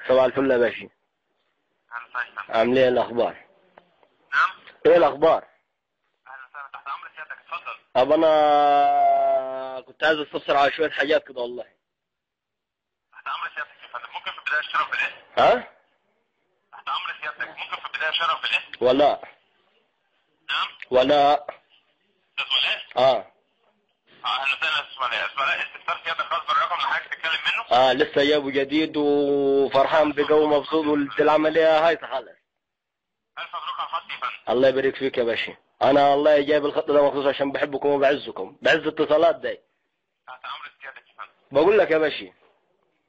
صباح الفل يا باشا. عامل ايه الاخبار؟ نعم. ايه الاخبار؟ اهلا وسهلا، تحت امر سيادتك، اتفضل. طب انا كنت عايز استفسر على شويه حاجات كده والله. تحت امر سيادتك يا فندم، ممكن في البدايه الشرف بالاسم؟ ها؟ تحت امر سيادتك، ممكن في البدايه الشرف بالاسم؟ ولا نعم. ولا استاذ ولاء؟ اه اهلا وسهلا استاذ ولاء. استاذ ولاء، استفسار سيادتك خاص بالرقم اللي حضرتك تتكلم منه؟ لسه جايبه جديد وفرحان بقى ومبسوط والعمليه هاي خالص. الف مبروك على الخط يا فندم. الله يبارك فيك يا باشا. انا والله جايب الخط ده مخصوص عشان بحبكم وبعزكم، بعز اتصالات داي. تحت امر سيادتك يا فندم. بقول لك يا باشا،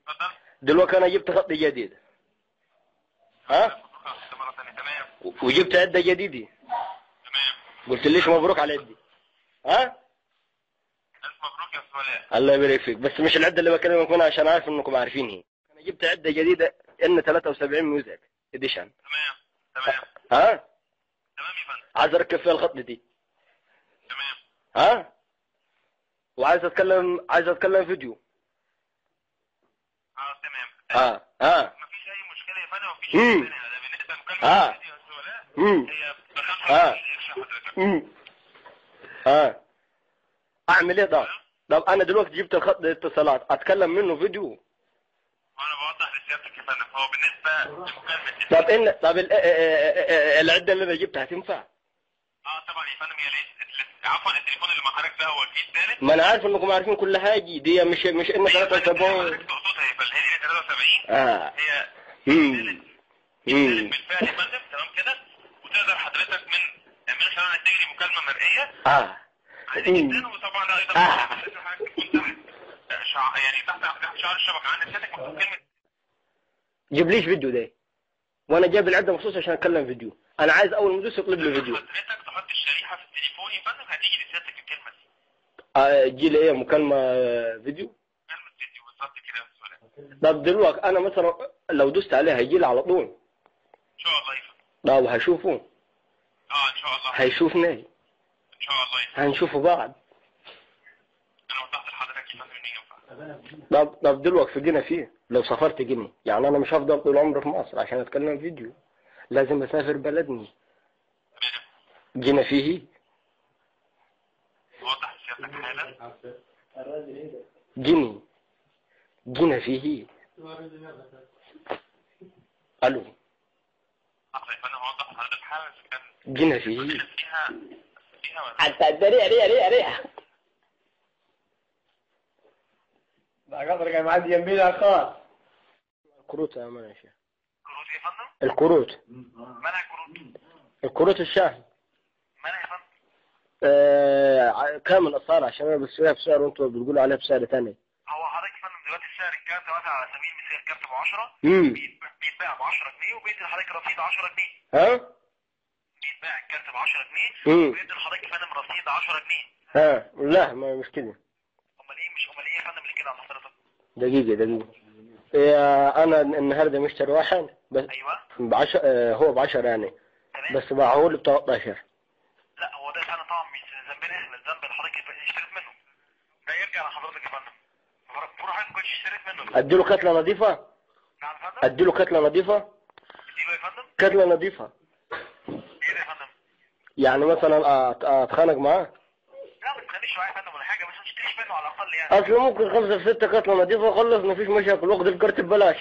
اتفضل. دلوقتي انا جبت خط جديد. ها؟ الف مبروك على الخط مره ثانيه. تمام وجبت عده جديده. تمام. قلت ليش مبروك على عدي؟ ها؟ الف مبروك يا استاذ ولاء. الله يبارك فيك، بس مش العده اللي بكلمك منها عشان عارف انكم عارفينها. انا جبت عده جديده ان 73 ميوزك اديشن. تمام تمام ها؟ تمام يا فندم. عايز اركب فيها الخط دي. تمام. ها؟ وعايز اتكلم فيديو. تمام. ها مفيش اي مشكله يا فندم، مفيش اي مشكله. ده بالنسبه لمكالمه الفيديو يا استاذ ولاء، هي ب 25 قرش حضرتك. ها اعمل ايه ده؟ طب انا دلوقتي جبت الخط الاتصالات اتكلم منه فيديو. وانا بوضح لسيادتك يا فندم، هو بالنسبه لمكالمه طب العده اللي انا جبتها تنفع؟ طبعا يا فندم. هي عفوا، التليفون اللي مع حضرتك ده هو الجيل الثالث. ما انا عارف انكم عارفين كل حاجه دي، مش ان 73. حضرتك تقصدها هي هي دي 73. هي بالفعل يا فندم. تمام كده. وتقدر حضرتك من خلال تجري مكالمه مرئيه عادي جدا. وطبعا ده ايضا حضرتك تكون تحت يعني تحت شعار الشبكه عند سيادتك مكتوب كلمه. جيب فيديو ده، وانا جايب العده مخصوص عشان اتكلم فيديو. انا عايز اول ما ادوس يطلب لي فيديو. حضرتك تحط الشريحه في التليفون يا فندم، هتيجي لسيادتك الكلمه دي. تجي لي ايه مكالمه فيديو؟ كلمه فيديو بالظبط كده يا استاذ. طب دلوقتي انا مثلا لو دوست عليها هيجي لي على طول؟ ان شاء الله يا فندم. طب هشوفه؟ ان شاء الله. هيشوفني؟ ان شاء الله يا فندم. هنشوفه بعض. انا وضحت لحضرتك يا فندم ان ينفع. طب دلوقتي في جينا فيه، لو سافرت جيني يعني انا مش هفضل طول عمري في مصر عشان اتكلم فيديو، لازم اسافر بلدني. تمام. جينا فيه. وضح لسيادتك حالا. جينا فيه. الو. لحظه يا فندم، وضح لحضرتك حالا اذا كان جينا فيه. فيها ولا حتى ريح بقى قدر كان معدي جنبينا خالص. الكروت يا مان يا شيخ. كروت يا فندم؟ الكروت. مالها الكروت؟ الكروت الشاحن. مالها يا فندم؟ كام الاسعار عشان انا بشتريها بسعر وانتوا بتقولوا عليها بسعر ثاني. هو حضرتك يا فندم دلوقتي سعر الكارت مثلا على سبيل المثال الكارت ب 10 بيتباع ب 10 جنيه وبيدي لحضرتك رصيد 10 جنيه. ها؟ بيتباع الكارت ب 10 جنيه وبيدي لحضرتك يا فندم رصيد 10 جنيه. لا ما مش كده. امال ايه يا فندم اللي كده عند حضرتك؟ دقيقة. انا النهارده مشتري واحد بس. ايوه. هو ب 10 يعني. تمام. بس باعه لي ب 13. لا هو ده فعلا طبعا مش ذنبنا احنا، الذنب اللي حضرتك اشتريت منه. ده يرجع لحضرتك يا فندم. بروح حضرتك كنت اشتريت منه. اديله كتلة نظيفة؟ نعم يا فندم؟ اديله كتلة نظيفة؟ اديله يا فندم؟ كتلة نظيفة. ايه ده يا فندم؟ يعني مثلا اتخانق معاه؟ لا ما تخليش معايا يا فندم ولا حاجه، بس ما تشتريش منه على الاقل يعني. اصل ممكن 5 6 كتلة نظيفة اخلص مفيش مشاكل واخد الكارت ببلاش.